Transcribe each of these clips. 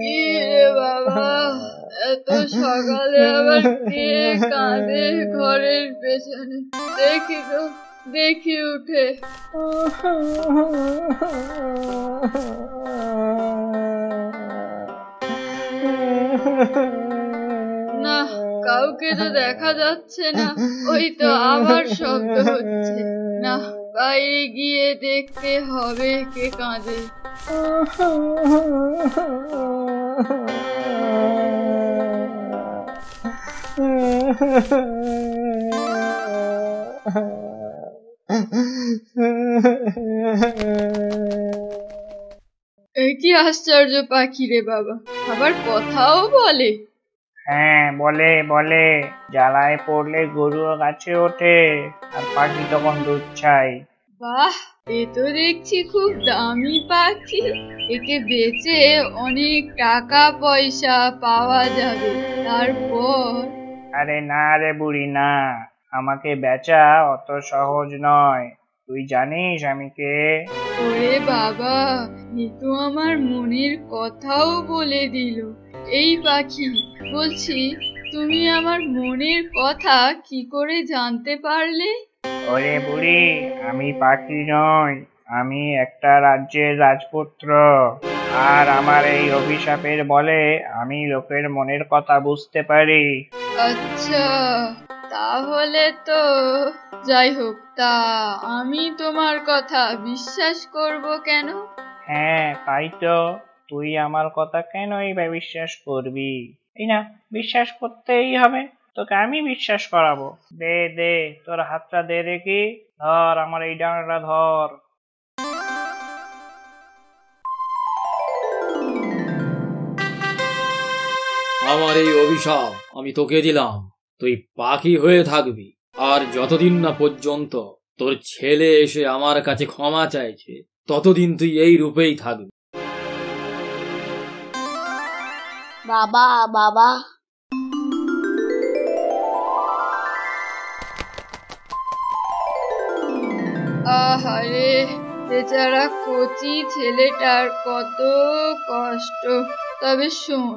কি রে বাবা, এত সকালে আবার কে কাঁদে ঘরের পেছনে? দেখি তো, দেখি উঠে। না, কাউকে তো দেখা যাচ্ছে না। ওই তো আবার শব্দ হচ্ছে। না, বাইরে গিয়ে দেখতে হবে কে কাঁদে। কি আশ্চর্য পাখি রে বাবা, আবার কথাও বলে? হ্যাঁ, বলে বলে। জ্বালায় পড়লে গরুও গাছে ওঠে, আর পাখি তখন দুধ চাই। বাহ, এ তো দেখছি খুব দামি পাখি। একে বেচে অনেক টাকা পয়সা পাওয়া যাবে। তারপর? আরে না রে বুড়ি না, আমাকে বেচা অত সহজ নয়। তুই জানিস আমি কে? ওরে বাবা, এ তো আমার মনের কথাও বলে দিল। এই পাখি, বলছি তুমি আমার মনের কথা কি করে জানতে পারলে? ওরে বুড়ি, আমি পাখি নই, আমি একটা রাজ্যের রাজপুত্র। আর আমার এই অভিশাপের বলে আমি লোকের মনের কথা বুঝতে পারি। আচ্ছা, তাহলে তো যাই হোক, তা আমি তোমার কথা বিশ্বাস করব কেন? হ্যাঁ, তাই তো। তুই আমার কথা কেনই বা বিশ্বাস করবি? এই না, বিশ্বাস করতেই হবে। তোকে আমি বিশ্বাস করাবো। দে দে, তোর হাতটা দে দেখি। ধর, আমার এই ডানাটা ধর। আমার এই অভিশাপ আমি তোকে দিলাম। তুই পাখি হয়ে থাকবি, আর যতদিন না পর্যন্ত তোর ছেলে এসে আমার কাছে ক্ষমা চাইছে, ততদিন তুই এই রূপেই থাকবি। বাবা, বাবা। আহারে, বেচারা কচি ছেলেটার কত কষ্ট। তবে শোন,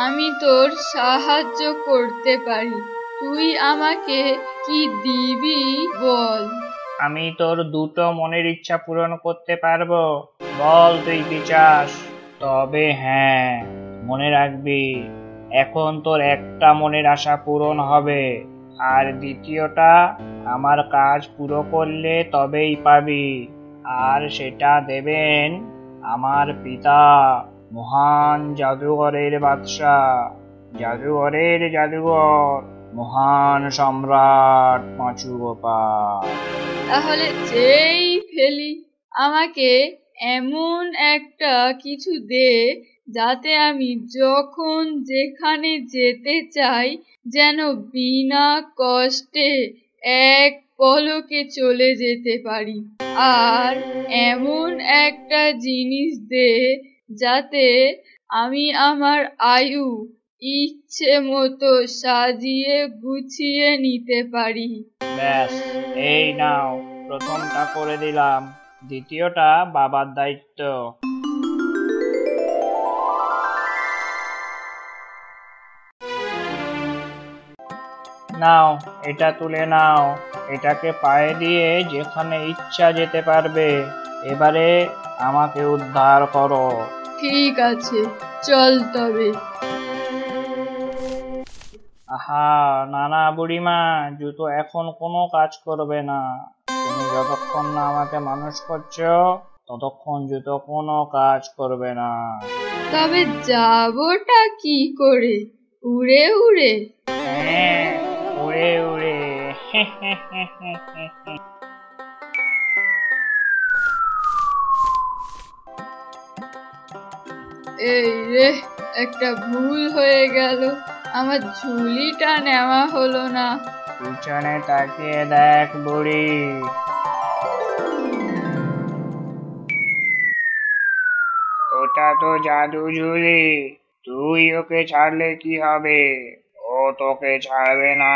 আমি তোর সাহায্য করতে পারি। তুই আমাকে কি দিবি বল? আমি তোর দুটো মনের ইচ্ছা পূরণ করতে পারবো। বল তুই কি চাস? তবে হ্যাঁ, মনে রাখবি, এখন তোর একটা মনের আশা পূরণ হবে, আর দ্বিতীয়টা আমার কাজ পুরো করলে তবেই পাবি। আর সেটা দেবেন আমার পিতা, মহান জাদুঘরের বাদশাহ, জাদুঘরের জাদুঘর, মহান সম্রাট পাঁচু গোপাল। তাহলে যেই ফেলি, আমাকে এমন একটা কিছু দে যাতে আমি যখন যেখানে যেতে চাই যেন বিনা কষ্টে এক পলকে চলে যেতে পারি। আর এমন একটা জিনিস দে যাতে আমি আমার আয়ু ইচ্ছে মতো সাজিয়ে গুছিয়ে নিতে পারি। ব্যাস, এই নাও, প্রথমটা করে দিলাম, দ্বিতীয়টা বাবার দায়িত্ব। নাও, এটা তুলে নাও। এটাকে পায়ে দিয়ে যেখানে ইচ্ছা যেতে পারবে। এবারে আমাকে উদ্ধার করো। ঠিক আছে, চল তবে। আহা, না না বুড়িমা, জুতো এখন কোনো কাজ করবে না। তুমি যতক্ষণ না আমাকে মানুষ করছো, ততক্ষণ জুতো কোনো কাজ করবে না। তবে যাবোটা কি করে? উড়ে উড়ে? হ্যাঁ, উড়ে উড়ে। এই রে, একটা ভুল হয়ে গেল। আমার ঝুলিটা নেওয়া হলো না। পিছনে তাকিয়ে দেখ বুড়ি। ওটা তো জাদু ঝুলি। তুই ওকে ছাড়লে কি হবে? ও তোকে ছাড়বে না।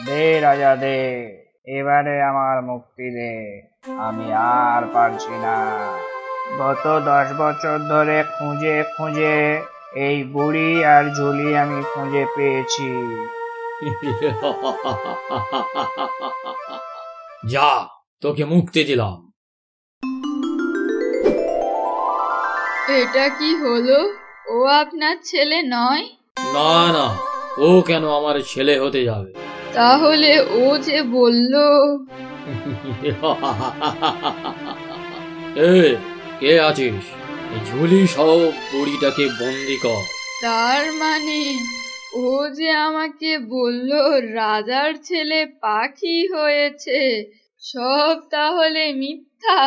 দে রাজা দে, এবারে আমার মুক্তি দে, আমি আর পারছি না। গত 10 বছর ধরে খুঁজে খুঁজে এই বুড়ি আর ঝুলি আমি খুঁজে পেয়েছি। যা, তোকে মুক্তি দিলাম। এটা কি হলো? ও আপনার ছেলে নয়? না না, ও কেন আমার ছেলে হতে যাবে? তাহলে ও যে বলল। এ, কে আছিস? এই ঝুলি সহ বুড়িটাকে বন্দি কর। তার মানে ও যে আমাকে বলল রাজার ছেলে পাখি হয়েছে, সব তাহলে মিথ্যা।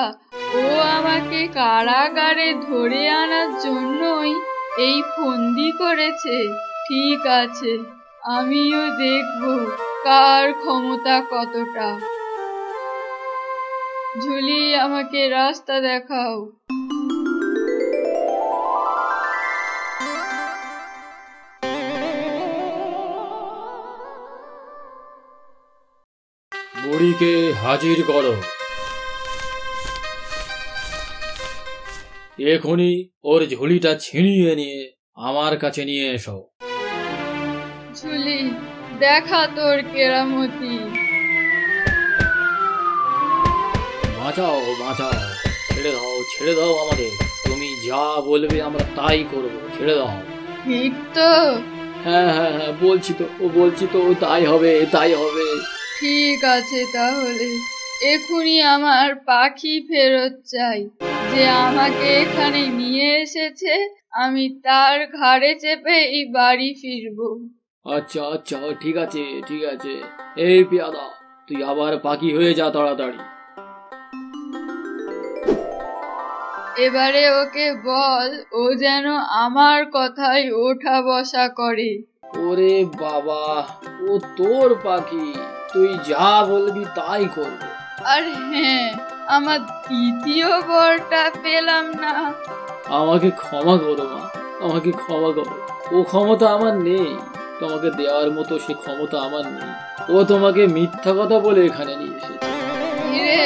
ও আমাকে কারাগারে ধরে আনার জন্যই এই ফন্দি করেছে। ঠিক আছে, আমিও দেখব কার ক্ষমতা কতটা। ঝুলি, আমাকে রাস্তা দেখাও। বুড়িকে হাজির করো। এখনই ওর ঝুলিটা ছিনিয়ে নিয়ে আমার কাছে নিয়ে এসো। ঝুলি, দেখা তোর কেরামতি। বাঁচাও বাঁচাও, ছেড়ে দাও আমাদের। তুমি যা বলবে আমরা তাই করব, ছেড়ে দাও। ঠিক তো? হ্যাঁ হ্যাঁ হ্যাঁ, বলছি তো তাই হবে, তাই হবে। ঠিক আছে, তাহলে এখনই আমার পাখি ফেরত চাই। যে আমাকে এখানে নিয়ে এসেছে, আমি তার ঘাড়ে চেপে এই বাড়ি ফিরবো। আচ্ছা আচ্ছা, ঠিক আছে ঠিক আছে। এই পেয়াদা, তুই আবার পাখি হয়ে যা তাড়াতাড়ি। এবারে ওকে বল ও যেন আমার কথায় ওঠা বসা করে। ওরে বাবা, ও তোর পাখি, তুই যা বলবি তাই করবে। আর হ্যাঁ, আমার দ্বিতীয় বরটা পেলাম না। আমাকে ক্ষমা করো মা, আমাকে ক্ষমা করো। ও ক্ষমতা আমার নেই, তোমাকে দেওয়ার মতো সে ক্ষমতা আমার নেই। ও তোমাকে মিথ্যা কথা বলে এখানে নিয়ে এসেছে। কিরে,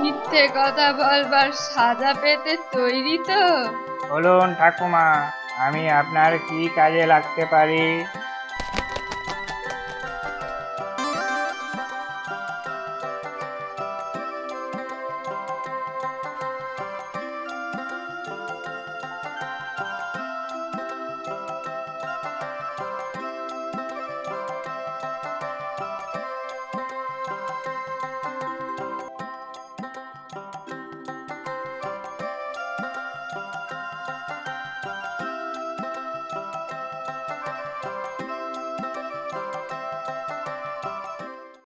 মিথ্যে কথা বলবার সাজা পেতে তৈরি তো? বলুন ঠাকুমা, আমি আপনার কি কাজে লাগতে পারি?